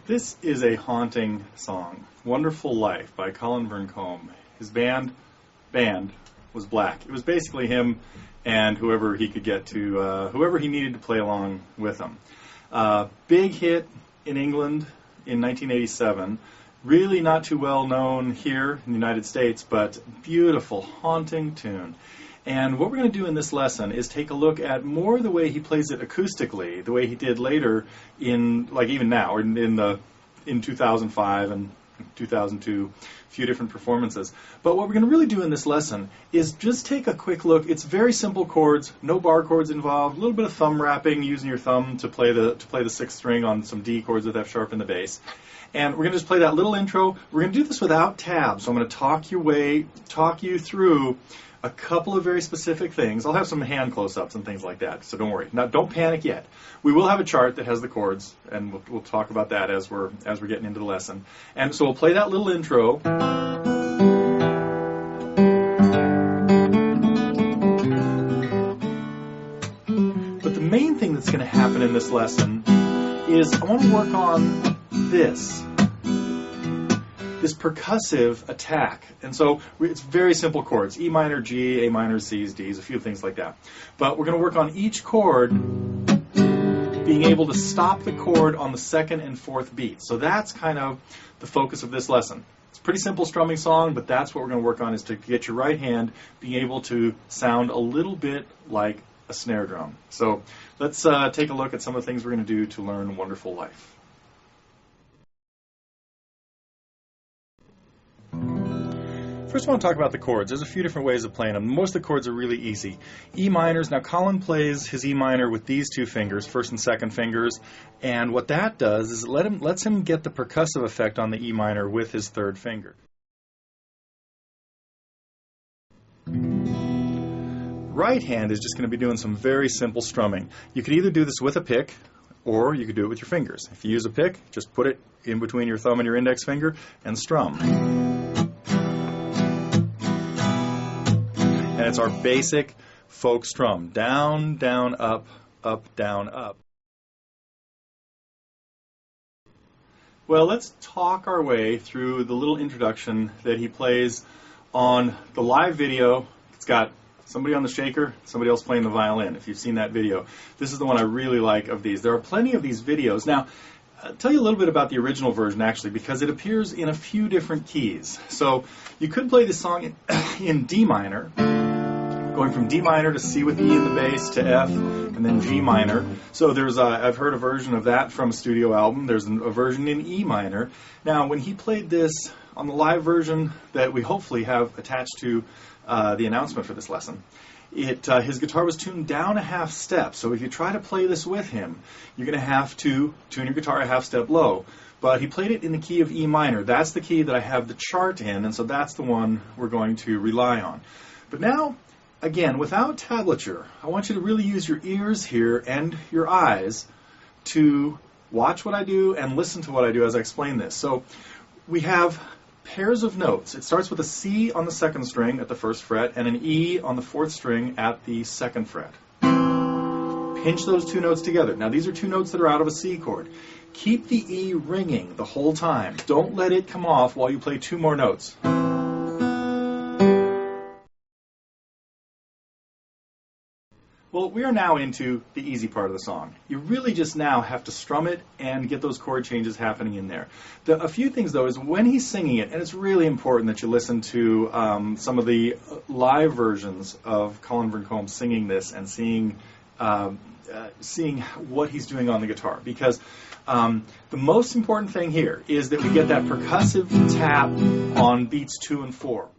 This is a haunting song, Wonderful Life by Colin Vearncombe. His band was black. It was basically him and whoever he could get to, whoever he needed to play along with him. Big hit in England in 1987. Really not too well known here in the United States, but beautiful, haunting tune. And what we're going to do in this lesson is take a look at more the way he plays it acoustically, the way he did later in, like even now, in 2005 and 2002, a few different performances. But what we're going to really do in this lesson is just take a quick look. It's very simple chords, no bar chords involved, a little bit of thumb rapping, using your thumb to play the sixth string on some D chords with F sharp in the bass. And we're going to just play that little intro. We're going to do this without tabs, so I'm going to talk you through a couple of very specific things. I'll have some hand close-ups and things like that, so don't worry. Now, don't panic yet. We will have a chart that has the chords, and we'll talk about that as we're getting into the lesson. And so we'll play that little intro. But the main thing that's going to happen in this lesson is I want to work on this percussive attack. And so it's very simple chords. E minor, G, A minor, C's, D's, a few things like that. But we're going to work on each chord being able to stop the chord on the second and fourth beat. So that's kind of the focus of this lesson. It's a pretty simple strumming song, but that's what we're going to work on, is to get your right hand being able to sound a little bit like a snare drum. So let's take a look at some of the things we're going to do to learn Wonderful Life. First, I want to talk about the chords. There's a few different ways of playing them. Most of the chords are really easy. E minors. Now, Colin plays his E minor with these two fingers, first and second fingers, and what that does is it lets him get the percussive effect on the E minor with his third finger. Right hand is just going to be doing some very simple strumming. You could either do this with a pick, or you could do it with your fingers. If you use a pick, just put it in between your thumb and your index finger and strum. And it's our basic folk strum. Down, down, up, up, down, up. Well, let's talk our way through the little introduction that he plays on the live video. It's got somebody on the shaker, somebody else playing the violin, if you've seen that video. This is the one I really like of these. There are plenty of these videos. Now, I'll tell you a little bit about the original version, actually, because it appears in a few different keys. So you could play this song in D minor, going from D minor to C with E in the bass to F, and then G minor. So there's I've heard a version of that from a studio album. There's a version in E minor. Now, when he played this on the live version that we hopefully have attached to the announcement for this lesson, his guitar was tuned down a half step. So if you try to play this with him, you're going to have to tune your guitar a half step low. But he played it in the key of E minor. That's the key that I have the chart in, and so that's the one we're going to rely on. But now, again, without tablature, I want you to really use your ears here and your eyes to watch what I do and listen to what I do as I explain this. So we have pairs of notes. It starts with a C on the second string at the first fret and an E on the fourth string at the second fret. Pinch those two notes together. Now, these are two notes that are out of a C chord. Keep the E ringing the whole time. Don't let it come off while you play two more notes. Well, we are now into the easy part of the song. You really just now have to strum it and get those chord changes happening in there. A few things, though, is when he's singing it, and it's really important that you listen to some of the live versions of Colin Vearncombe singing this and seeing what he's doing on the guitar. Because the most important thing here is that we get that percussive tap on beats 2 and 4.